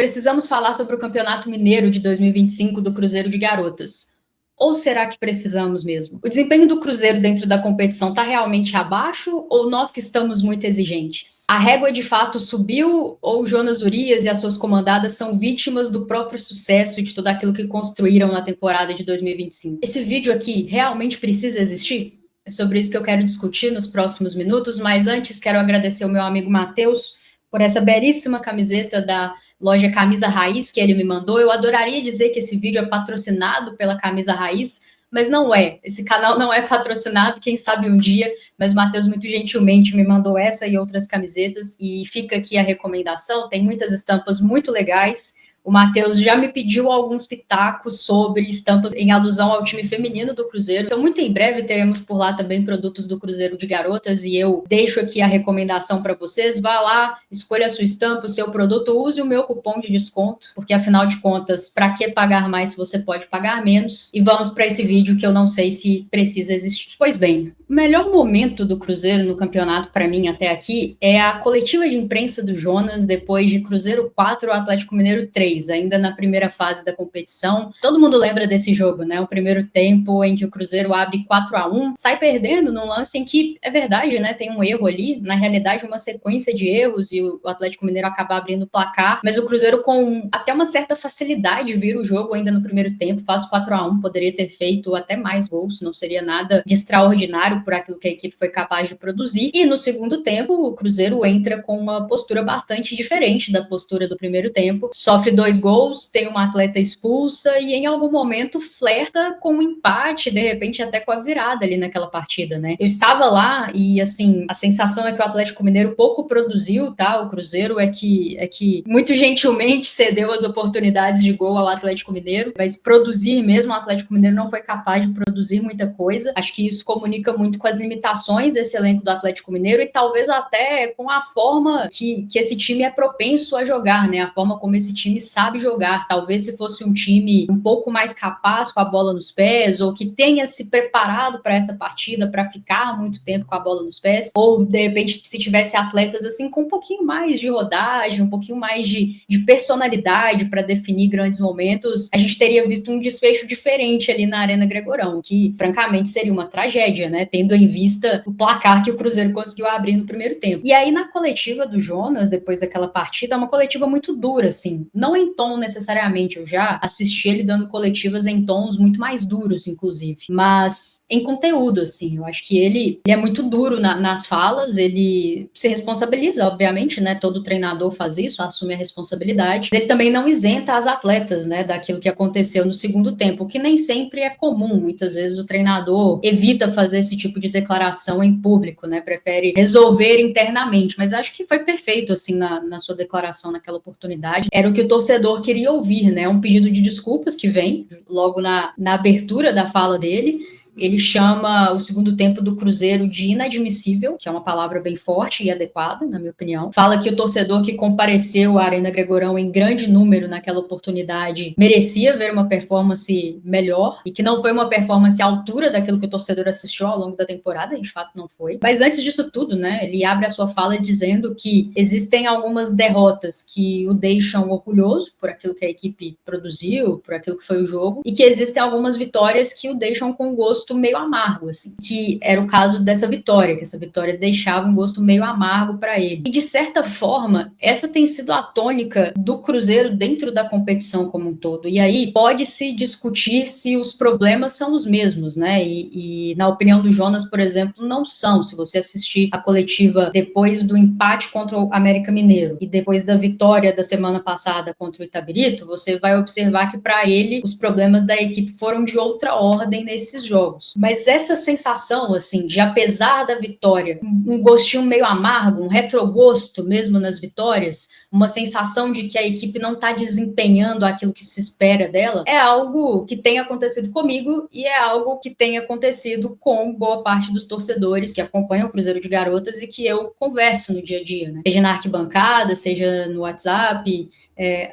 Precisamos falar sobre o Campeonato Mineiro de 2025 do Cruzeiro de Garotas. Ou será que precisamos mesmo? O desempenho do Cruzeiro dentro da competição está realmente abaixo ou nós que estamos muito exigentes? A régua de fato subiu ou Jonas Urias e as suas comandadas são vítimas do próprio sucesso e de tudo aquilo que construíram na temporada de 2025? Esse vídeo aqui realmente precisa existir? É sobre isso que eu quero discutir nos próximos minutos, mas antes quero agradecer o meu amigo Matheus por essa belíssima camiseta da loja Camisa Raiz que ele me mandou. Eu adoraria dizer que esse vídeo é patrocinado pela Camisa Raiz, mas não é. Esse canal não é patrocinado, quem sabe um dia, mas o Matheus muito gentilmente me mandou essa e outras camisetas, e fica aqui a recomendação. Tem muitas estampas muito legais. O Matheus já me pediu alguns pitacos sobre estampas em alusão ao time feminino do Cruzeiro. Então, muito em breve, teremos por lá também produtos do Cruzeiro de Garotas. E eu deixo aqui a recomendação para vocês. Vá lá, escolha a sua estampa, o seu produto, use o meu cupom de desconto. Porque, afinal de contas, para que pagar mais se você pode pagar menos? E vamos para esse vídeo que eu não sei se precisa existir. Pois bem, o melhor momento do Cruzeiro no campeonato, para mim, até aqui, é a coletiva de imprensa do Jonas, depois de Cruzeiro 4, Atlético Mineiro 3. Ainda na primeira fase da competição. Todo mundo lembra desse jogo, né? O primeiro tempo em que o Cruzeiro abre 4-1, sai perdendo num lance em que, é verdade, né? Tem um erro ali, na realidade uma sequência de erros e o Atlético Mineiro acaba abrindo o placar, mas o Cruzeiro com até uma certa facilidade vira o jogo ainda no primeiro tempo, faz 4-1, poderia ter feito até mais gols, não seria nada de extraordinário por aquilo que a equipe foi capaz de produzir. E no segundo tempo, o Cruzeiro entra com uma postura bastante diferente da postura do primeiro tempo, sofre 2 gols, tem uma atleta expulsa e em algum momento flerta com um empate, de repente até com a virada ali naquela partida, né? Eu estava lá e, assim, a sensação é que o Atlético Mineiro pouco produziu, tá? O Cruzeiro é que muito gentilmente cedeu as oportunidades de gol ao Atlético Mineiro, mas produzir mesmo, o Atlético Mineiro não foi capaz de produzir muita coisa. Acho que isso comunica muito com as limitações desse elenco do Atlético Mineiro e talvez até com a forma que esse time é propenso a jogar, né? A forma como esse time sabe jogar. Talvez se fosse um time um pouco mais capaz com a bola nos pés, ou que tenha se preparado para essa partida, para ficar muito tempo com a bola nos pés, ou de repente se tivesse atletas assim com um pouquinho mais de rodagem, um pouquinho mais de personalidade para definir grandes momentos, a gente teria visto um desfecho diferente ali na Arena Gregorão, que francamente seria uma tragédia, né? Tendo em vista o placar que o Cruzeiro conseguiu abrir no primeiro tempo. E aí na coletiva do Jonas, depois daquela partida, é uma coletiva muito dura, assim, não em tom necessariamente, eu já assisti ele dando coletivas em tons muito mais duros, inclusive, mas em conteúdo, assim, eu acho que ele é muito duro nas falas, ele se responsabiliza, obviamente, né, todo treinador faz isso, assume a responsabilidade, ele também não isenta as atletas, né, daquilo que aconteceu no segundo tempo, o que nem sempre é comum, muitas vezes o treinador evita fazer esse tipo de declaração em público, né, prefere resolver internamente, mas acho que foi perfeito, assim, na sua declaração naquela oportunidade, era o que o torcedor queria ouvir, né? Um pedido de desculpas que vem logo na abertura da fala dele. Ele chama o segundo tempo do Cruzeiro de inadmissível, que é uma palavra bem forte e adequada, na minha opinião. Fala que o torcedor que compareceu à Arena Gregorão em grande número naquela oportunidade merecia ver uma performance melhor e que não foi uma performance à altura daquilo que o torcedor assistiu ao longo da temporada, de fato não foi. Mas antes disso tudo, né, ele abre a sua fala dizendo que existem algumas derrotas que o deixam orgulhoso por aquilo que a equipe produziu, por aquilo que foi o jogo, e que existem algumas vitórias que o deixam com gosto meio amargo, assim, que era o caso dessa vitória, que essa vitória deixava um gosto meio amargo para ele. E de certa forma, essa tem sido a tônica do Cruzeiro dentro da competição como um todo. E aí pode-se discutir se os problemas são os mesmos, né? E na opinião do Jonas, por exemplo, não são. Se você assistir a coletiva depois do empate contra o América Mineiro e depois da vitória da semana passada contra o Itabirito, você vai observar que para ele os problemas da equipe foram de outra ordem nesses jogos. Mas essa sensação, assim, de apesar da vitória, um gostinho meio amargo, um retrogosto mesmo nas vitórias, uma sensação de que a equipe não está desempenhando aquilo que se espera dela, é algo que tem acontecido comigo e é algo que tem acontecido com boa parte dos torcedores que acompanham o Cruzeiro de Garotas e que eu converso no dia a dia, né? Seja na arquibancada, seja no WhatsApp,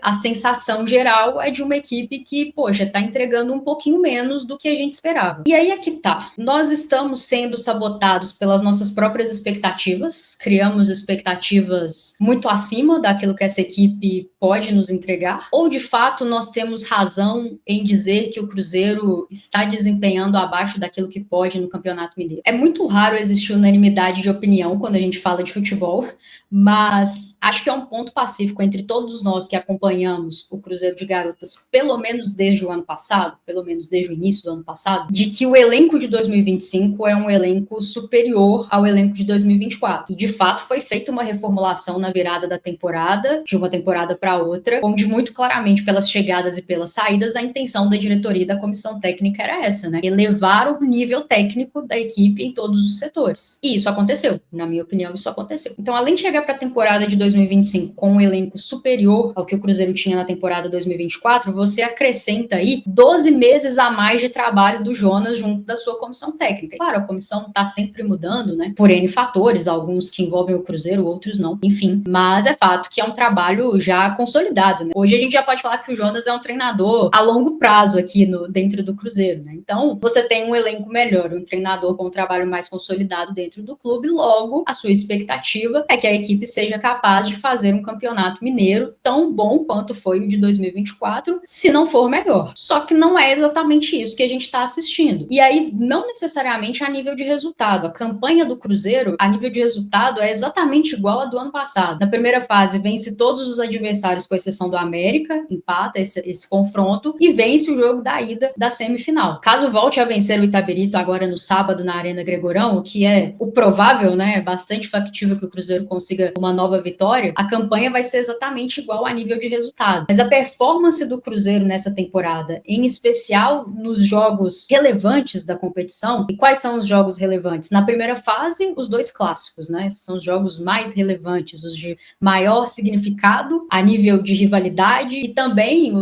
a sensação geral é de uma equipe que, poxa, está entregando um pouquinho menos do que a gente esperava. E aí aí é que tá. Nós estamos sendo sabotados pelas nossas próprias expectativas, criamos expectativas muito acima daquilo que essa equipe pode nos entregar, ou de fato nós temos razão em dizer que o Cruzeiro está desempenhando abaixo daquilo que pode no Campeonato Mineiro. É muito raro existir unanimidade de opinião quando a gente fala de futebol, mas acho que é um ponto pacífico entre todos nós que acompanhamos o Cruzeiro de Garotas, pelo menos desde o ano passado, pelo menos desde o início do ano passado, de que o elenco de 2025 é um elenco superior ao elenco de 2024. E, de fato, foi feita uma reformulação na virada da temporada, de uma temporada para outra, onde muito claramente, pelas chegadas e pelas saídas, a intenção da diretoria e da comissão técnica era essa, né? Elevar o nível técnico da equipe em todos os setores. E isso aconteceu. Na minha opinião, isso aconteceu. Então, além de chegar para a temporada de 2025 com um elenco superior ao que o Cruzeiro tinha na temporada 2024, você acrescenta aí 12 meses a mais de trabalho do Jonas junto da sua comissão técnica. Claro, a comissão está sempre mudando, né? Por N fatores, alguns que envolvem o Cruzeiro, outros não. Enfim, mas é fato que é um trabalho já consolidado, né? Hoje a gente já pode falar que o Jonas é um treinador a longo prazo aqui dentro do Cruzeiro, né? Então, você tem um elenco melhor, um treinador com um trabalho mais consolidado dentro do clube, logo a sua expectativa é que a equipe seja capaz de fazer um campeonato mineiro tão bom quanto foi o de 2024, se não for melhor. Só que não é exatamente isso que a gente está assistindo. E aí, não necessariamente a nível de resultado. A campanha do Cruzeiro, a nível de resultado, é exatamente igual à do ano passado. Na primeira fase, vence todos os adversários, com exceção do América, empata esse confronto, e vence o jogo da ida da semifinal. Caso volte a vencer o Itabirito agora no sábado na Arena Gregorão, o que é o provável, né, bastante factível que o Cruzeiro consiga uma nova vitória, a campanha vai ser exatamente igual a nível de resultado. Mas a performance do Cruzeiro nessa temporada, em especial nos jogos relevantes da competição, e quais são os jogos relevantes? Na primeira fase, os dois clássicos, né? São os jogos mais relevantes, os de maior significado a nível de rivalidade e também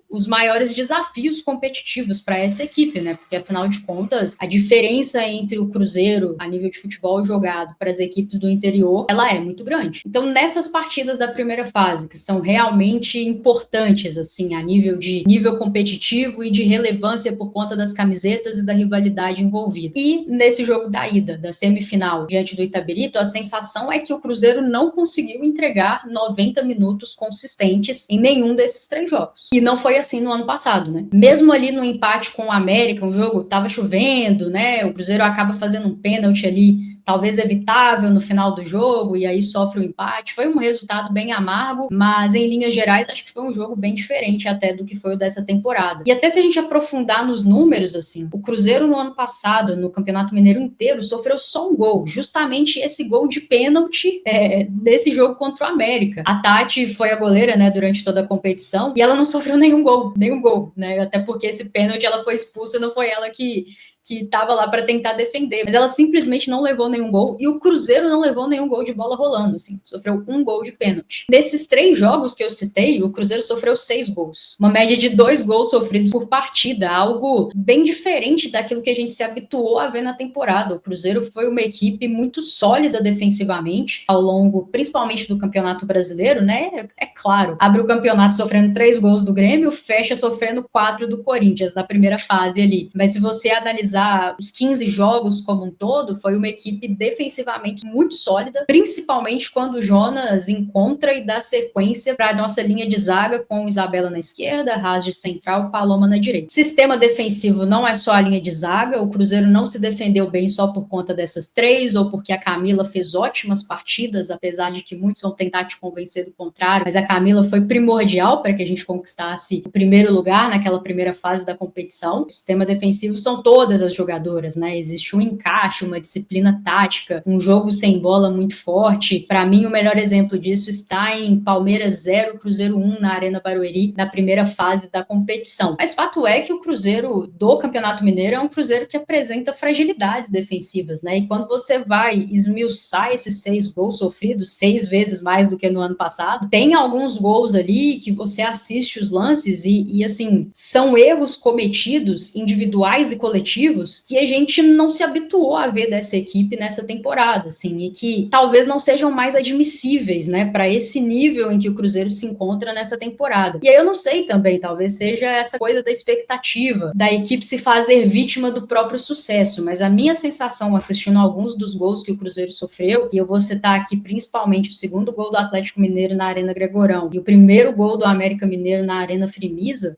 os maiores desafios competitivos para essa equipe, né? Porque, afinal de contas, a diferença entre o Cruzeiro, a nível de futebol jogado, para as equipes do interior, ela é muito grande. Então, nessas partidas da primeira fase, que são realmente importantes, assim, a nível competitivo e de relevância por conta das camisetas e da rivalidade envolvida. E nesse jogo da ida, da semifinal, diante do Itabirito, a sensação é que o Cruzeiro não conseguiu entregar 90 minutos consistentes em nenhum desses três jogos. E não foi assim no ano passado, né? Mesmo ali no empate com o América, um jogo tava chovendo, né? O Cruzeiro acaba fazendo um pênalti ali, talvez evitável no final do jogo, e aí sofre o empate. Foi um resultado bem amargo, mas em linhas gerais acho que foi um jogo bem diferente até do que foi o dessa temporada. E até se a gente aprofundar nos números, assim, o Cruzeiro no ano passado, no Campeonato Mineiro inteiro, sofreu só um gol, justamente esse gol de pênalti desse jogo contra o América. A Tati foi a goleira, né, durante toda a competição, e ela não sofreu nenhum gol, né, até porque esse pênalti ela foi expulsa, não foi ela que estava lá para tentar defender, mas ela simplesmente não levou nenhum gol, e o Cruzeiro não levou nenhum gol de bola rolando, assim, sofreu um gol de pênalti. Nesses 3 jogos que eu citei, o Cruzeiro sofreu 6 gols, uma média de 2 gols sofridos por partida, algo bem diferente daquilo que a gente se habituou a ver na temporada. O Cruzeiro foi uma equipe muito sólida defensivamente, ao longo, principalmente do Campeonato Brasileiro, né, é claro, abre o campeonato sofrendo 3 gols do Grêmio, fecha sofrendo 4 do Corinthians, na primeira fase ali, mas se você analisar os 15 jogos como um todo, foi uma equipe defensivamente muito sólida, principalmente quando o Jonas encontra e dá sequência para a nossa linha de zaga, com Isabela na esquerda, Raz de central, Paloma na direita. Sistema defensivo não é só a linha de zaga, o Cruzeiro não se defendeu bem só por conta dessas 3, ou porque a Camila fez ótimas partidas, apesar de que muitos vão tentar te convencer do contrário, mas a Camila foi primordial para que a gente conquistasse o primeiro lugar naquela primeira fase da competição. O sistema defensivo são todas as jogadoras, né? Existe um encaixe, uma disciplina tática, um jogo sem bola muito forte. Para mim, o melhor exemplo disso está em Palmeiras 0, Cruzeiro 1 na Arena Barueri, na primeira fase da competição. Mas fato é que o Cruzeiro do Campeonato Mineiro é um Cruzeiro que apresenta fragilidades defensivas, né? E quando você vai esmiuçar esses 6 gols sofridos, 6 vezes mais do que no ano passado, tem alguns gols ali que você assiste os lances e assim, são erros cometidos, individuais e coletivos, motivos que a gente não se habituou a ver dessa equipe nessa temporada, assim, e que talvez não sejam mais admissíveis, né, para esse nível em que o Cruzeiro se encontra nessa temporada. E aí eu não sei também, talvez seja essa coisa da expectativa da equipe se fazer vítima do próprio sucesso, mas a minha sensação assistindo alguns dos gols que o Cruzeiro sofreu, e eu vou citar aqui principalmente o segundo gol do Atlético Mineiro na Arena Gregorão e o primeiro gol do América Mineiro na Arena Frimisa,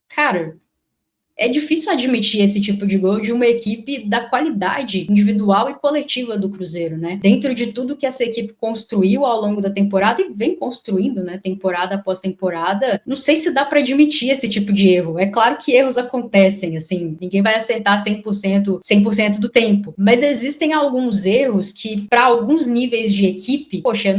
cara, é difícil admitir esse tipo de gol de uma equipe da qualidade individual e coletiva do Cruzeiro, né? Dentro de tudo que essa equipe construiu ao longo da temporada e vem construindo, né? Temporada após temporada, não sei se dá para admitir esse tipo de erro. É claro que erros acontecem, assim, ninguém vai acertar 100% do tempo, mas existem alguns erros que, para alguns níveis de equipe, poxa,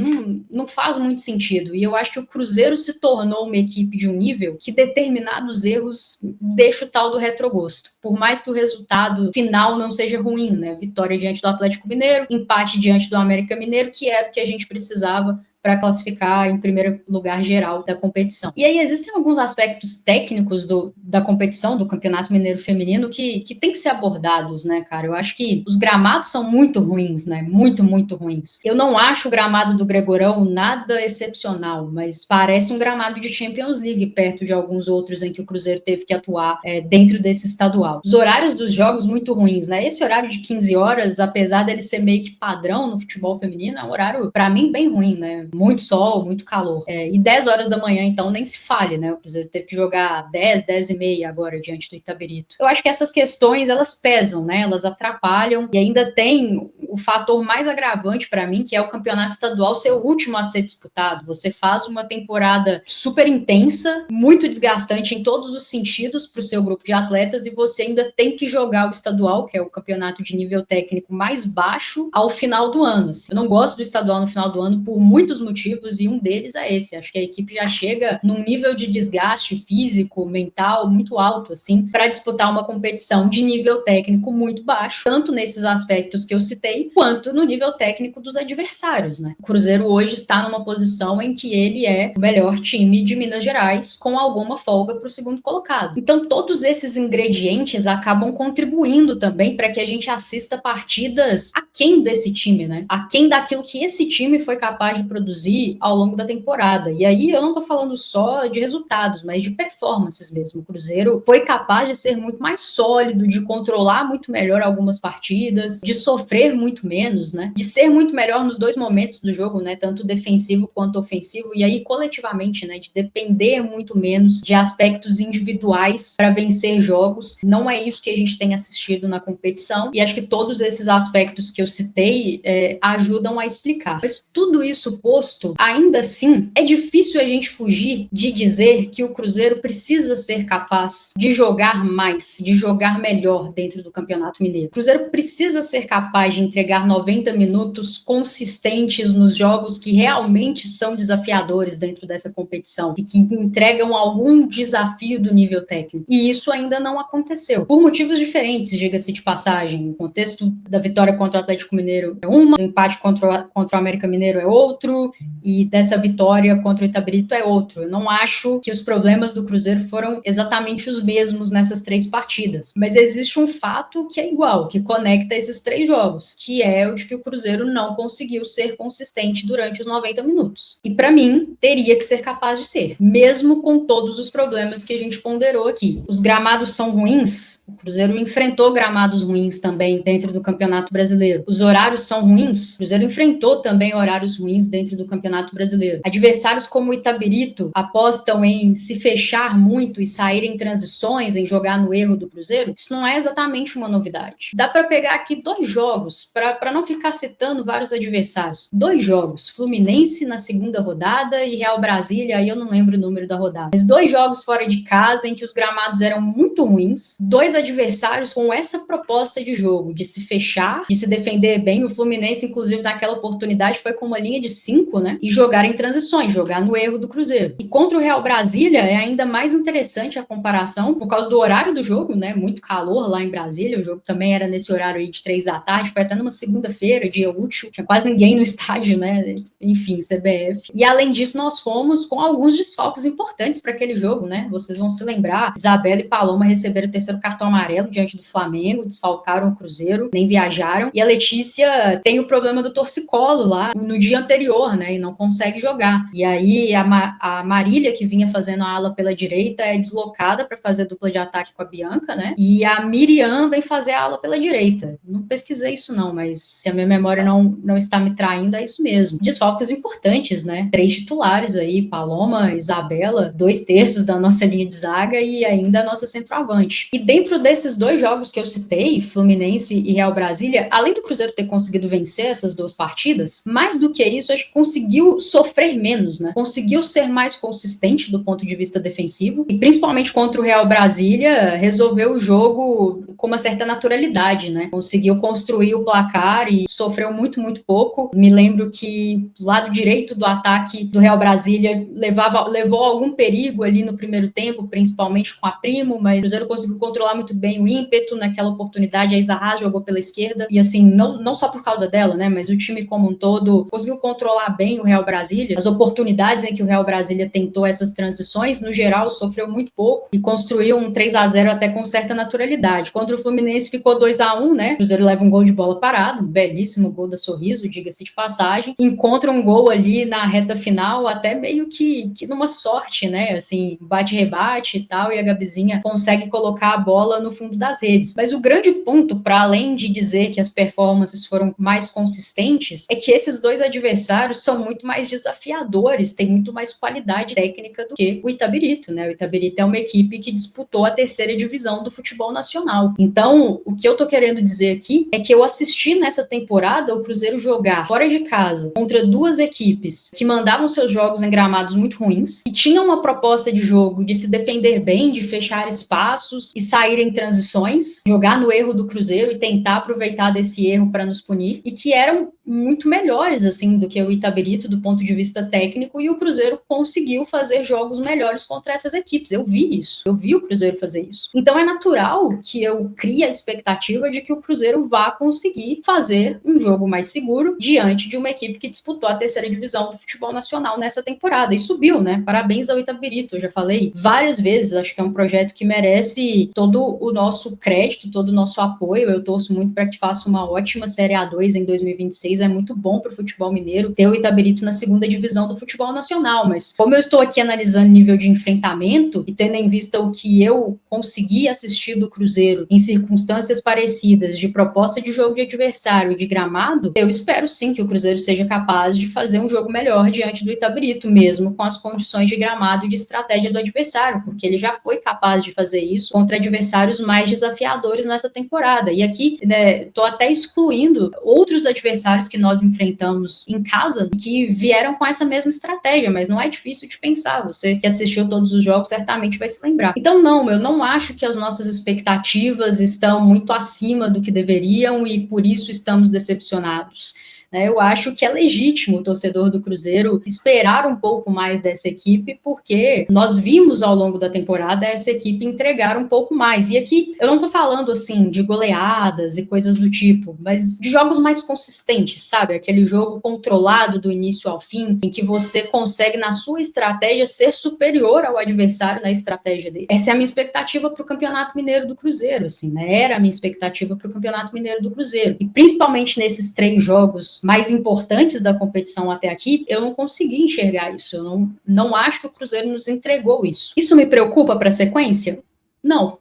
não faz muito sentido. E eu acho que o Cruzeiro se tornou uma equipe de um nível que determinados erros deixam o tal do retrogosto. Por mais que o resultado final não seja ruim, né? Vitória diante do Atlético Mineiro, empate diante do América Mineiro, que era o que a gente precisava para classificar em primeiro lugar geral da competição. E aí existem alguns aspectos técnicos da competição, do Campeonato Mineiro Feminino, que tem que ser abordados, né, cara? Eu acho que os gramados são muito ruins, né? Muito, muito ruins. Eu não acho o gramado do Gregorão nada excepcional, mas parece um gramado de Champions League, perto de alguns outros em que o Cruzeiro teve que atuar dentro desse estadual. Os horários dos jogos muito ruins, né? Esse horário de 15 horas, apesar dele ser meio que padrão no futebol feminino, é um horário, para mim, bem ruim, né? Muito sol, muito calor. E 10 horas da manhã, então, nem se fale, né? O Cruzeiro teve que jogar 10 e meia agora diante do Itabirito. Eu acho que essas questões, elas pesam, né? Elas atrapalham e ainda tem o fator mais agravante para mim, que é o campeonato estadual ser o último a ser disputado. Você faz uma temporada super intensa, muito desgastante em todos os sentidos para o seu grupo de atletas e você ainda tem que jogar o estadual, que é o campeonato de nível técnico mais baixo, ao final do ano. Assim. Eu não gosto do estadual no final do ano por muitos motivos e um deles é esse. Acho que a equipe já chega num nível de desgaste físico, mental muito alto, assim, para disputar uma competição de nível técnico muito baixo, tanto nesses aspectos que eu citei, quanto no nível técnico dos adversários, né? O Cruzeiro hoje está numa posição em que ele é o melhor time de Minas Gerais, com alguma folga para o segundo colocado. Então, todos esses ingredientes acabam contribuindo também para que a gente assista partidas aquém desse time, né? Aquém daquilo que esse time foi capaz de produzir ao longo da temporada. E aí eu não estou falando só de resultados, mas de performances mesmo. O Cruzeiro foi capaz de ser muito mais sólido, de controlar muito melhor algumas partidas, de sofrer muito menos, né? De ser muito melhor nos dois momentos do jogo, né? Tanto defensivo quanto ofensivo. E aí, coletivamente, né? De depender muito menos de aspectos individuais para vencer jogos. Não é isso que a gente tem assistido na competição. E acho que todos esses aspectos que eu citei ajudam a explicar. Mas tudo isso posto, ainda assim, é difícil a gente fugir de dizer que o Cruzeiro precisa ser capaz de jogar mais, de jogar melhor dentro do Campeonato Mineiro. O Cruzeiro precisa ser capaz de entregar 90 minutos consistentes nos jogos que realmente são desafiadores dentro dessa competição e que entregam algum desafio do nível técnico. E isso ainda não aconteceu. Por motivos diferentes, diga-se de passagem. O contexto da vitória contra o Atlético Mineiro é uma, o empate contra o América Mineiro é outro, e dessa vitória contra o Itabirito é outro. Eu não acho que os problemas do Cruzeiro foram exatamente os mesmos nessas três partidas, mas existe um fato que é igual, que conecta esses três jogos, que é o de que o Cruzeiro não conseguiu ser consistente durante os 90 minutos. E para mim, teria que ser capaz de ser, mesmo com todos os problemas que a gente ponderou aqui. Os gramados são ruins, o Cruzeiro enfrentou gramados ruins também dentro do Campeonato Brasileiro. Os horários são ruins, o Cruzeiro enfrentou também horários ruins dentro do Campeonato Brasileiro. Adversários como o Itabirito apostam em se fechar muito e sair em transições, em jogar no erro do Cruzeiro. Isso não é exatamente uma novidade. Dá para pegar aqui 2 jogos, para não ficar citando vários adversários. 2 jogos, Fluminense na segunda rodada e Real Brasília, aí eu não lembro o número da rodada. Mas 2 jogos fora de casa em que os gramados eram muito ruins, 2 adversários com essa proposta de jogo, de se fechar, de se defender bem. O Fluminense, inclusive, naquela oportunidade foi com uma linha de 5 5, né? E jogar em transições, jogar no erro do Cruzeiro. E contra o Real Brasília é ainda mais interessante a comparação por causa do horário do jogo, né? Muito calor lá em Brasília, o jogo também era nesse horário aí de 3 da tarde, foi até numa segunda-feira, dia útil, tinha quase ninguém no estádio, né? Enfim, CBF. E além disso, nós fomos com alguns desfalques importantes para aquele jogo, né? Vocês vão se lembrar, Isabela e Paloma receberam o terceiro cartão amarelo diante do Flamengo, desfalcaram o Cruzeiro, nem viajaram. E a Letícia tem o problema do torcicolo lá no dia anterior, né? E não consegue jogar. E aí a Marília, que vinha fazendo a ala pela direita, é deslocada para fazer dupla de ataque com a Bianca, né? E a Miriam vem fazer a ala pela direita. Não pesquisei isso não, mas se a minha memória não está me traindo, é isso mesmo. Desfalques importantes, né? 3 titulares aí, Paloma, Isabela, 2/3 da nossa linha de zaga e ainda a nossa centroavante. E dentro desses 2 jogos que eu citei, Fluminense e Real Brasília, além do Cruzeiro ter conseguido vencer essas 2 partidas, mais do que isso, acho que conseguiu sofrer menos, né? Conseguiu ser mais consistente do ponto de vista defensivo e principalmente contra o Real Brasília, resolveu o jogo com uma certa naturalidade, né? Conseguiu construir o placar e sofreu muito, muito pouco. Me lembro que o lado direito do ataque do Real Brasília levou algum perigo ali no primeiro tempo, principalmente com a Primo, mas o Cruzeiro conseguiu controlar muito bem o ímpeto naquela oportunidade. A Isa Haas jogou pela esquerda e assim, não só por causa dela, né? Mas o time como um todo conseguiu controlar bem o Real Brasília. As oportunidades em que o Real Brasília tentou essas transições, no geral, sofreu muito pouco e construiu um 3-0 até com certa naturalidade. Contra o Fluminense ficou 2-1, né? O Cruzeiro leva um gol de bola parado, um belíssimo gol da Sorriso, diga-se de passagem. Encontra um gol ali na reta final, até meio que numa sorte, né? Assim, bate-rebate e tal, e a Gabizinha consegue colocar a bola no fundo das redes. Mas o grande ponto, para além de dizer que as performances foram mais consistentes, é que esses 2 adversários são muito mais desafiadores, têm muito mais qualidade técnica do que o Itabirito, né? O Itabirito é uma equipe que disputou a 3ª divisão do futebol nacional. Então, o que eu tô querendo dizer aqui é que eu assisti nessa temporada o Cruzeiro jogar fora de casa contra 2 equipes que mandavam seus jogos em gramados muito ruins, que tinham uma proposta de jogo de se defender bem, de fechar espaços e sair em transições, jogar no erro do Cruzeiro e tentar aproveitar desse erro para nos punir, e que eram muito melhores assim do que o Itabirito do ponto de vista técnico, e o Cruzeiro conseguiu fazer jogos melhores contra essas equipes. Eu vi isso, eu vi o Cruzeiro fazer isso. Então é natural que eu crie a expectativa de que o Cruzeiro vá conseguir fazer um jogo mais seguro diante de uma equipe que disputou a 3ª divisão do futebol nacional nessa temporada e subiu, né? Parabéns ao Itabirito, eu já falei várias vezes, acho que é um projeto que merece todo o nosso crédito, todo o nosso apoio. Eu torço muito para que faça uma ótima Série A2 em 2026, é muito bom para o futebol mineiro ter o Itabirito na 2ª divisão do futebol nacional, mas como eu estou aqui analisando nível de enfrentamento e tendo em vista o que eu consegui assistir do Cruzeiro em circunstâncias parecidas, de proposta de jogo de adversário e de gramado, eu espero sim que o Cruzeiro seja capaz de fazer um jogo melhor diante do Itabirito, mesmo com as condições de gramado e de estratégia do adversário, porque ele já foi capaz de fazer isso contra adversários mais desafiadores nessa temporada. E aqui, né, tô até excluindo outros adversários que nós enfrentamos em casa que vieram com essa mesma estratégia, mas não é difícil de pensar. Você que assistiu todos os jogos certamente vai se lembrar. Então, não, eu não acho que as nossas expectativas estão muito acima do que deveriam e por isso estamos decepcionados. Eu acho que é legítimo o torcedor do Cruzeiro esperar um pouco mais dessa equipe, porque nós vimos ao longo da temporada essa equipe entregar um pouco mais. E aqui eu não tô falando assim de goleadas e coisas do tipo, mas de jogos mais consistentes, sabe? Aquele jogo controlado do início ao fim, em que você consegue, na sua estratégia, ser superior ao adversário na estratégia dele. Essa é a minha expectativa para o Campeonato Mineiro do Cruzeiro, assim, né? Era a minha expectativa para o Campeonato Mineiro do Cruzeiro. E principalmente nesses 3 jogos mais importantes da competição até aqui, eu não consegui enxergar isso. Eu não acho que o Cruzeiro nos entregou isso. Isso me preocupa para a sequência? Não.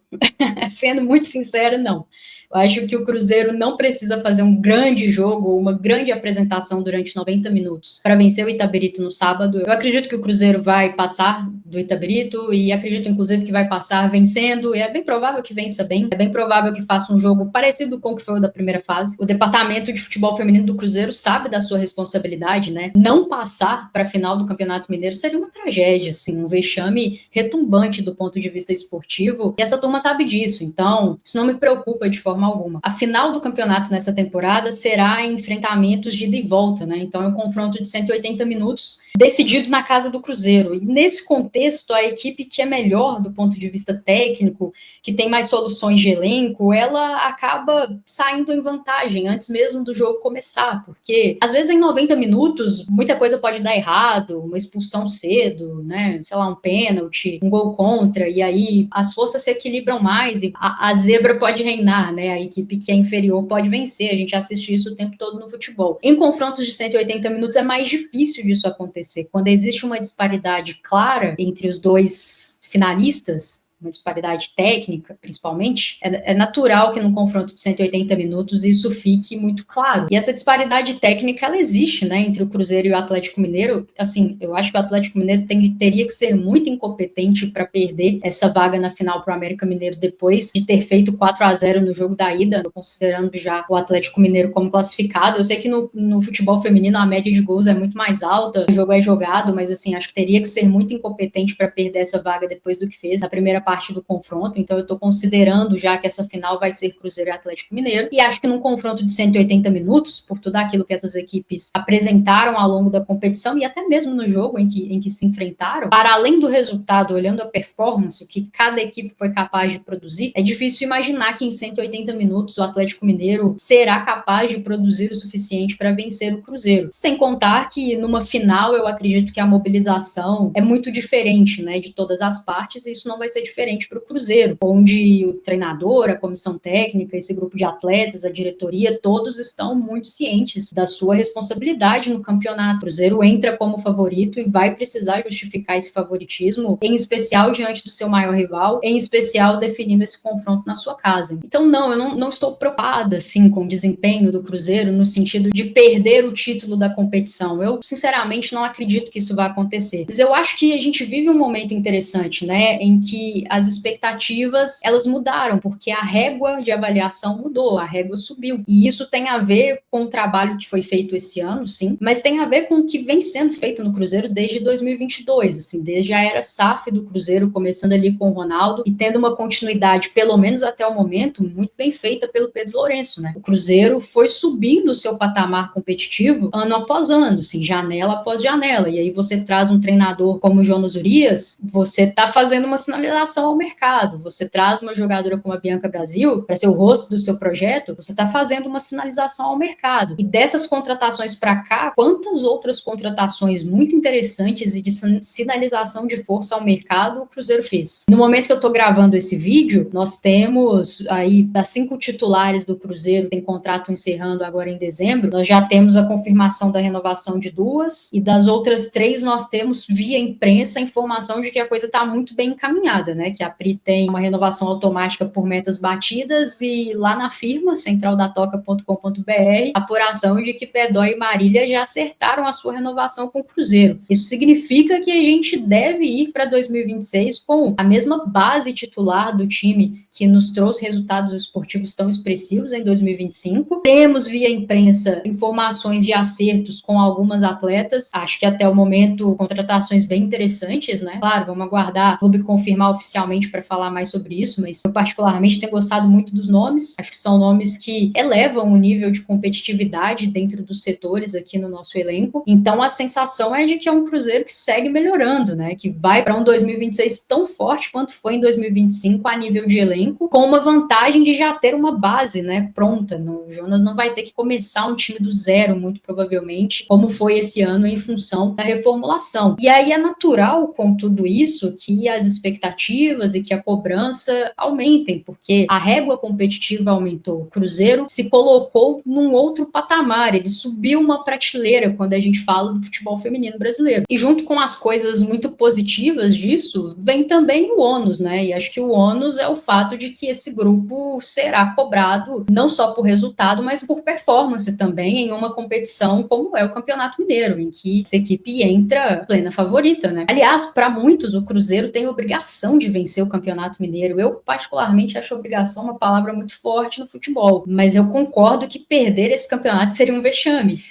Sendo muito sincero, não. Eu acho que o Cruzeiro não precisa fazer um grande jogo, uma grande apresentação durante 90 minutos para vencer o Itabirito no sábado. Eu acredito que o Cruzeiro vai passar do Itabirito e acredito, inclusive, que vai passar vencendo. E é bem provável que vença bem. É bem provável que faça um jogo parecido com o que foi o da primeira fase. O departamento de futebol feminino do Cruzeiro sabe da sua responsabilidade, né? Não passar para a final do Campeonato Mineiro seria uma tragédia, assim, um vexame retumbante do ponto de vista esportivo. E essa turma sabe disso. Então, isso não me preocupa de forma alguma. A final do campeonato nessa temporada será em enfrentamentos de ida e volta, né? Então, é um confronto de 180 minutos decidido na casa do Cruzeiro. E nesse contexto, a equipe que é melhor do ponto de vista técnico, que tem mais soluções de elenco, ela acaba saindo em vantagem antes mesmo do jogo começar, porque às vezes em 90 minutos muita coisa pode dar errado, uma expulsão cedo, né? Sei lá, um pênalti, um gol contra, e aí as forças se equilibram mais e a zebra pode reinar, né? A equipe que é inferior pode vencer. A gente assiste isso o tempo todo no futebol. Em confrontos de 180 minutos é mais difícil disso acontecer. Quando existe uma disparidade clara entre os dois finalistas, uma disparidade técnica, principalmente, é natural que num confronto de 180 minutos isso fique muito claro. E essa disparidade técnica, ela existe, né, entre o Cruzeiro e o Atlético Mineiro. Assim, eu acho que o Atlético Mineiro teria que ser muito incompetente para perder essa vaga na final para o América Mineiro depois de ter feito 4-0 no jogo da ida, considerando já o Atlético Mineiro como classificado. Eu sei que no futebol feminino a média de gols é muito mais alta, o jogo é jogado, mas assim, acho que teria que ser muito incompetente para perder essa vaga depois do que fez na primeira parte do confronto. Então eu estou considerando já que essa final vai ser Cruzeiro e Atlético Mineiro, e acho que num confronto de 180 minutos, por tudo aquilo que essas equipes apresentaram ao longo da competição e até mesmo no jogo em que se enfrentaram, para além do resultado, olhando a performance, o que cada equipe foi capaz de produzir, é difícil imaginar que em 180 minutos o Atlético Mineiro será capaz de produzir o suficiente para vencer o Cruzeiro. Sem contar que numa final eu acredito que a mobilização é muito diferente, né, de todas as partes, e isso não vai ser diferente para o Cruzeiro, onde o treinador, a comissão técnica, esse grupo de atletas, a diretoria, todos estão muito cientes da sua responsabilidade no campeonato. O Cruzeiro entra como favorito e vai precisar justificar esse favoritismo, em especial diante do seu maior rival, em especial definindo esse confronto na sua casa. Então, eu não estou preocupada, assim, com o desempenho do Cruzeiro no sentido de perder o título da competição. Eu, sinceramente, não acredito que isso vai acontecer. Mas eu acho que a gente vive um momento interessante, né, em que as expectativas, elas mudaram, porque a régua de avaliação mudou, a régua subiu. E isso tem a ver com o trabalho que foi feito esse ano, sim, mas tem a ver com o que vem sendo feito no Cruzeiro desde 2022, assim, desde a era SAF do Cruzeiro, começando ali com o Ronaldo e tendo uma continuidade, pelo menos até o momento, muito bem feita pelo Pedro Lourenço, né? O Cruzeiro foi subindo o seu patamar competitivo ano após ano, assim, janela após janela, e aí você traz um treinador como o Jonas Urias, você tá fazendo uma sinalização ao mercado. Você traz uma jogadora como a Bianca Brasil para ser o rosto do seu projeto, você está fazendo uma sinalização ao mercado. E dessas contratações para cá, quantas outras contratações muito interessantes e de sinalização de força ao mercado o Cruzeiro fez? No momento que eu estou gravando esse vídeo, nós temos aí, das 5 titulares do Cruzeiro, tem contrato encerrando agora em dezembro, nós já temos a confirmação da renovação de 2, e das outras 3 nós temos via imprensa a informação de que a coisa está muito bem encaminhada, né? Que a Pri tem uma renovação automática por metas batidas, e lá na firma, centraldatoca.com.br, apuração de que Pedó e Marília já acertaram a sua renovação com o Cruzeiro. Isso significa que a gente deve ir para 2026 com a mesma base titular do time que nos trouxe resultados esportivos tão expressivos em 2025. Temos via imprensa informações de acertos com algumas atletas, acho que até o momento contratações bem interessantes, né? Claro, vamos aguardar o clube confirmar oficialmente para falar mais sobre isso, mas eu particularmente tenho gostado muito dos nomes. Acho que são nomes que elevam o nível de competitividade dentro dos setores aqui no nosso elenco. Então a sensação é de que é um Cruzeiro que segue melhorando, né? Que vai para um 2026 tão forte quanto foi em 2025 a nível de elenco, com uma vantagem de já ter uma base, né, pronta. O Jonas não vai ter que começar um time do zero, muito provavelmente, como foi esse ano em função da reformulação. E aí é natural, com tudo isso, que as expectativas competitivas e que a cobrança aumentem, porque a régua competitiva aumentou. O Cruzeiro se colocou num outro patamar, ele subiu uma prateleira quando a gente fala do futebol feminino brasileiro. E junto com as coisas muito positivas disso, vem também o ônus, né? E acho que o ônus é o fato de que esse grupo será cobrado não só por resultado, mas por performance também em uma competição como é o Campeonato Mineiro, em que essa equipe entra plena favorita, né? Aliás, para muitos, o Cruzeiro tem obrigação de vencer o Campeonato Mineiro. Eu, particularmente, acho obrigação uma palavra muito forte no futebol, mas eu concordo que perder esse campeonato seria um vexame,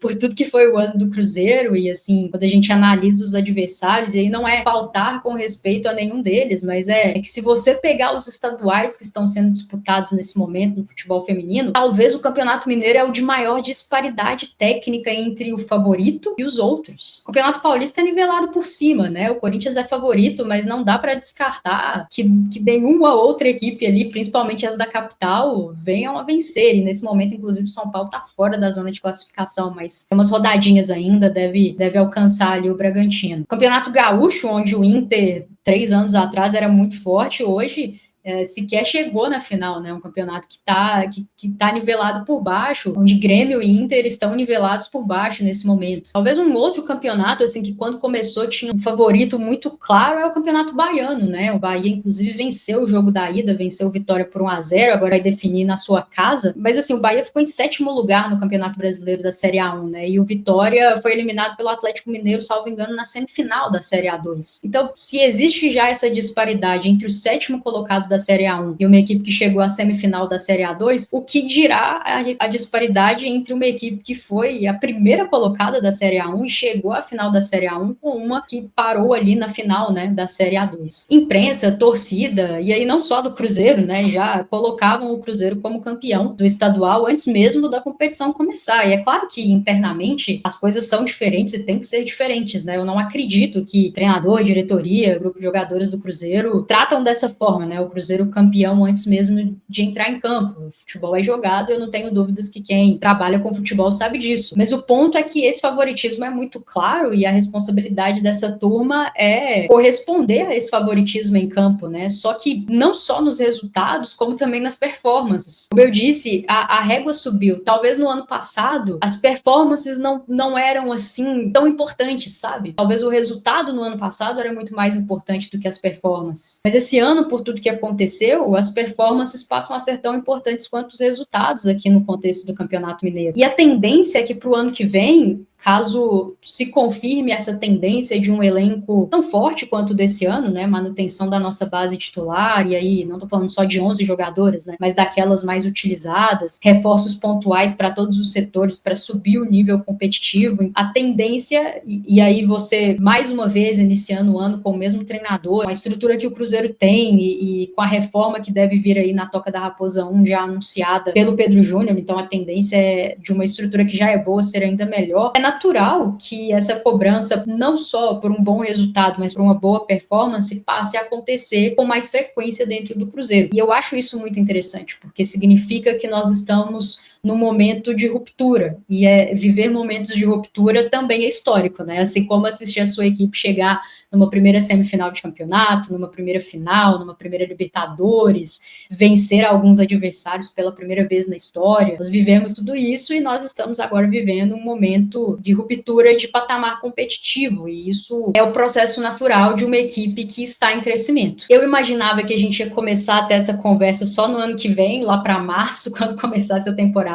por tudo que foi o ano do Cruzeiro, e assim, quando a gente analisa os adversários, e aí não é faltar com respeito a nenhum deles, mas é que se você pegar os estaduais que estão sendo disputados nesse momento no futebol feminino, talvez o Campeonato Mineiro é o de maior disparidade técnica entre o favorito e os outros. O Campeonato Paulista é nivelado por cima, né? O Corinthians é favorito, mas não dá para descartar que nenhuma outra equipe ali, principalmente as da capital, venham a vencer. E nesse momento, inclusive, o São Paulo está fora da zona de classificação, mas tem umas rodadinhas ainda, deve alcançar ali o Bragantino. Campeonato Gaúcho, onde o Inter, 3 anos atrás, era muito forte, hoje sequer chegou na final, né? Um campeonato que tá nivelado por baixo, onde Grêmio e Inter estão nivelados por baixo nesse momento. Talvez um outro campeonato, assim, que quando começou tinha um favorito muito claro, é o Campeonato Baiano, né? O Bahia, inclusive, venceu o jogo da ida, venceu o Vitória por 1-0, agora vai definir na sua casa. Mas, assim, o Bahia ficou em 7º lugar no Campeonato Brasileiro da Série A1, né? E o Vitória foi eliminado pelo Atlético Mineiro, salvo engano, na semifinal da Série A2. Então, se existe já essa disparidade entre o 7º colocado da Série A1 e uma equipe que chegou à semifinal da Série A2, o que dirá a disparidade entre uma equipe que foi a primeira colocada da Série A1 e chegou à final da Série A1 com uma que parou ali na final, né, da Série A2. Imprensa, torcida, e aí não só do Cruzeiro, né, já colocavam o Cruzeiro como campeão do estadual antes mesmo da competição começar. E é claro que internamente as coisas são diferentes e tem que ser diferentes, né? Eu não acredito que treinador, diretoria, grupo de jogadores do Cruzeiro tratam dessa forma, né? O Cruzeiro campeão antes mesmo de entrar em campo. O futebol é jogado, eu não tenho dúvidas que quem trabalha com futebol sabe disso. Mas o ponto é que esse favoritismo é muito claro e a responsabilidade dessa turma é corresponder a esse favoritismo em campo, né? Só que não só nos resultados, como também nas performances. Como eu disse, a régua subiu. Talvez no ano passado as performances não eram assim tão importantes, sabe? Talvez o resultado no ano passado era muito mais importante do que as performances. Mas esse ano, por tudo que aconteceu, as performances passam a ser tão importantes quanto os resultados aqui no contexto do Campeonato Mineiro. E a tendência é que para o ano que vem, caso se confirme essa tendência de um elenco tão forte quanto o desse ano, né, manutenção da nossa base titular, e aí não estou falando só de 11 jogadoras, né, mas daquelas mais utilizadas, reforços pontuais para todos os setores para subir o nível competitivo, a tendência, e aí você, mais uma vez, iniciando o ano com o mesmo treinador, a estrutura que o Cruzeiro tem e com a reforma que deve vir aí na Toca da Raposa 1 já anunciada pelo Pedro Júnior, então a tendência é de uma estrutura que já é boa ser ainda melhor. É natural que essa cobrança, não só por um bom resultado, mas por uma boa performance, passe a acontecer com mais frequência dentro do Cruzeiro. E eu acho isso muito interessante, porque significa que nós estamos num momento de ruptura, e viver momentos de ruptura também é histórico, né? Assim como assistir a sua equipe chegar numa primeira semifinal de campeonato, numa primeira final, numa primeira Libertadores, vencer alguns adversários pela primeira vez na história. Nós vivemos tudo isso e nós estamos agora vivendo um momento de ruptura de patamar competitivo, e isso é o processo natural de uma equipe que está em crescimento. Eu imaginava que a gente ia começar a ter essa conversa só no ano que vem, lá para março, quando começasse a temporada.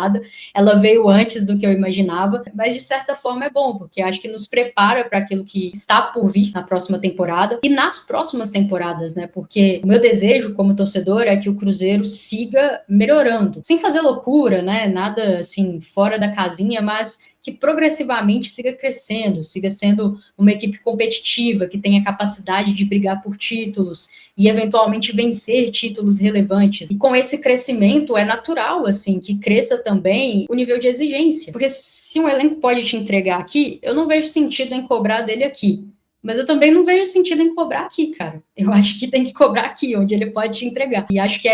Ela veio antes do que eu imaginava, mas de certa forma é bom, porque acho que nos prepara para aquilo que está por vir na próxima temporada e nas próximas temporadas, né? Porque o meu desejo como torcedor é que o Cruzeiro siga melhorando, sem fazer loucura, né? Nada assim fora da casinha, mas que progressivamente siga crescendo, siga sendo uma equipe competitiva, que tenha capacidade de brigar por títulos e eventualmente vencer títulos relevantes. E com esse crescimento é natural, assim, que cresça também o nível de exigência. Porque se um elenco pode te entregar aqui, eu não vejo sentido em cobrar dele aqui. Mas eu também não vejo sentido em cobrar aqui, cara. Eu acho que tem que cobrar aqui, onde ele pode te entregar. E acho que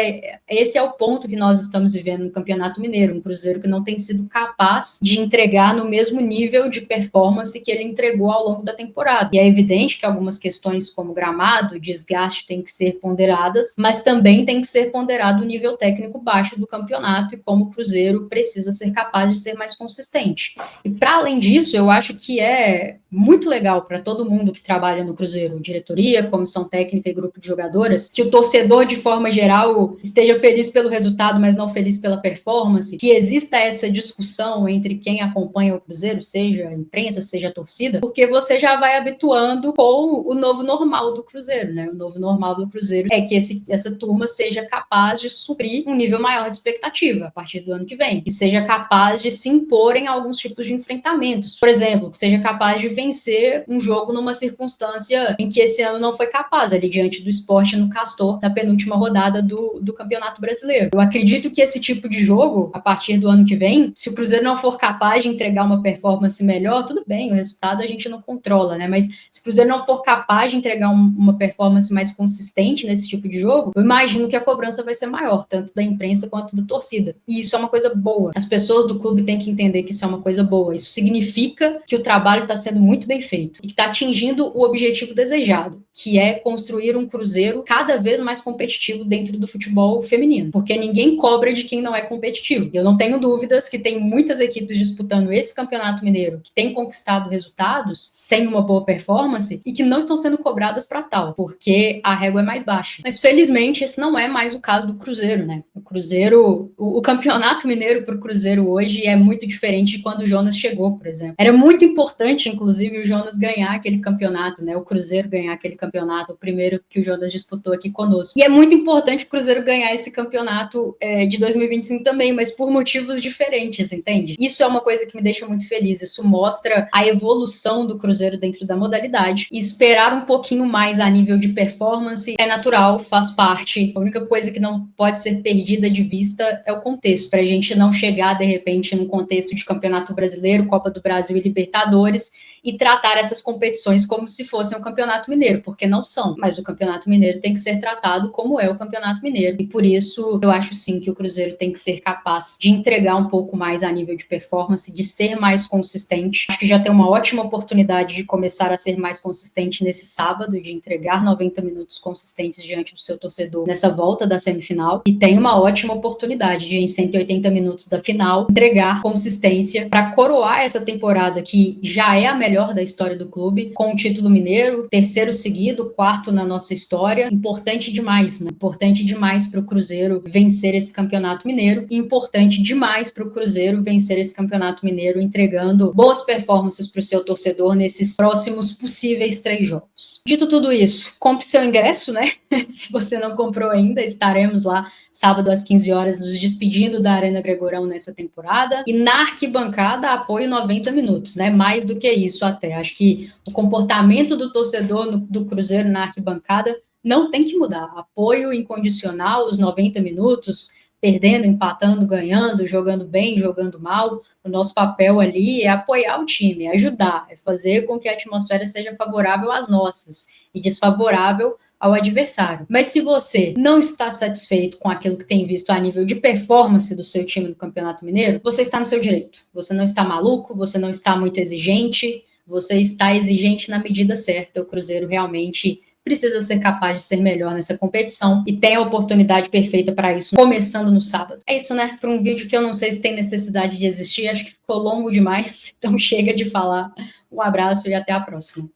esse é o ponto que nós estamos vivendo no Campeonato Mineiro. Um Cruzeiro que não tem sido capaz de entregar no mesmo nível de performance que ele entregou ao longo da temporada. E é evidente que algumas questões como gramado, desgaste, têm que ser ponderadas, mas também tem que ser ponderado o nível técnico baixo do campeonato e como o Cruzeiro precisa ser capaz de ser mais consistente. E para além disso, eu acho que é muito legal para todo mundo que trabalha no Cruzeiro, diretoria, comissão técnica e grupo de jogadoras, que o torcedor, de forma geral, esteja feliz pelo resultado, mas não feliz pela performance, que exista essa discussão entre quem acompanha o Cruzeiro, seja a imprensa, seja a torcida, porque você já vai habituando com o novo normal do Cruzeiro, né? O novo normal do Cruzeiro é que essa turma seja capaz de suprir um nível maior de expectativa a partir do ano que vem, que seja capaz de se impor em alguns tipos de enfrentamentos. Por exemplo, que seja capaz de vencer um jogo numa circunstância em que esse ano não foi capaz, ali diante do Sport no Castor, na penúltima rodada do Campeonato Brasileiro. Eu acredito que esse tipo de jogo, a partir do ano que vem, se o Cruzeiro não for capaz de entregar uma performance melhor, tudo bem, o resultado a gente não controla, né? Mas se o Cruzeiro não for capaz de entregar uma performance mais consistente nesse tipo de jogo, eu imagino que a cobrança vai ser maior, tanto da imprensa quanto da torcida. E isso é uma coisa boa. As pessoas do clube têm que entender que isso é uma coisa boa. Isso significa que o trabalho está sendo muito bem feito e que está atingindo o objetivo desejado, que é construir um Cruzeiro cada vez mais competitivo dentro do futebol feminino, porque ninguém cobra de quem não é competitivo. Eu não tenho dúvidas que tem muitas equipes disputando esse Campeonato Mineiro que têm conquistado resultados sem uma boa performance e que não estão sendo cobradas para tal, porque a régua é mais baixa. Mas felizmente esse não é mais o caso do Cruzeiro, né? O Cruzeiro, o Campeonato Mineiro para o Cruzeiro hoje é muito diferente de quando o Jonas chegou, por exemplo. Era muito importante, inclusive, o Jonas ganhar aquele campeonato, né? O Cruzeiro ganhar aquele campeonato, o primeiro que o Jonas disputou aqui conosco. E é muito importante o Cruzeiro ganhar esse campeonato de 2025 também, mas por motivos diferentes, entende? Isso é uma coisa que me deixa muito feliz. Isso mostra a evolução do Cruzeiro dentro da modalidade. E esperar um pouquinho mais a nível de performance é natural, faz parte. A única coisa que não pode ser perdida de vista é o contexto, para a gente não chegar, de repente, num contexto de Campeonato Brasileiro, Copa do Brasil e Libertadores, e tratar essas competições como se fossem o Campeonato Mineiro, porque não são. Mas o Campeonato Mineiro tem que ser tratado como é o Campeonato Mineiro. E por isso, eu acho sim que o Cruzeiro tem que ser capaz de entregar um pouco mais a nível de performance, de ser mais consistente. Acho que já tem uma ótima oportunidade de começar a ser mais consistente nesse sábado, de entregar 90 minutos consistentes diante do seu torcedor nessa volta da semifinal. E tem uma ótima oportunidade de, em 180 minutos da final, entregar consistência para coroar essa temporada que já é a melhor da história do clube, com o título mineiro, terceiro seguido, quarto na nossa história. Importante demais, né? Importante demais para o Cruzeiro vencer esse campeonato mineiro e importante demais para o Cruzeiro vencer esse campeonato mineiro, entregando boas performances para o seu torcedor nesses próximos possíveis 3 jogos. Dito tudo isso, compre seu ingresso, né? Se você não comprou ainda, estaremos lá sábado às 15 horas nos despedindo da Arena Gregorão nessa temporada. E na arquibancada, apoio 90 minutos, né? Mais do que isso até. Acho que o comportamento do torcedor do Cruzeiro na arquibancada não tem que mudar. Apoio incondicional, os 90 minutos, perdendo, empatando, ganhando, jogando bem, jogando mal. O nosso papel ali é apoiar o time, é ajudar, é fazer com que a atmosfera seja favorável às nossas e desfavorável ao adversário. Mas se você não está satisfeito com aquilo que tem visto a nível de performance do seu time no Campeonato Mineiro, você está no seu direito. Você não está maluco, você não está muito exigente, você está exigente na medida certa. O Cruzeiro realmente precisa ser capaz de ser melhor nessa competição e tem a oportunidade perfeita para isso, começando no sábado. É isso, né? Para um vídeo que eu não sei se tem necessidade de existir, acho que ficou longo demais, então chega de falar. Um abraço e até a próxima.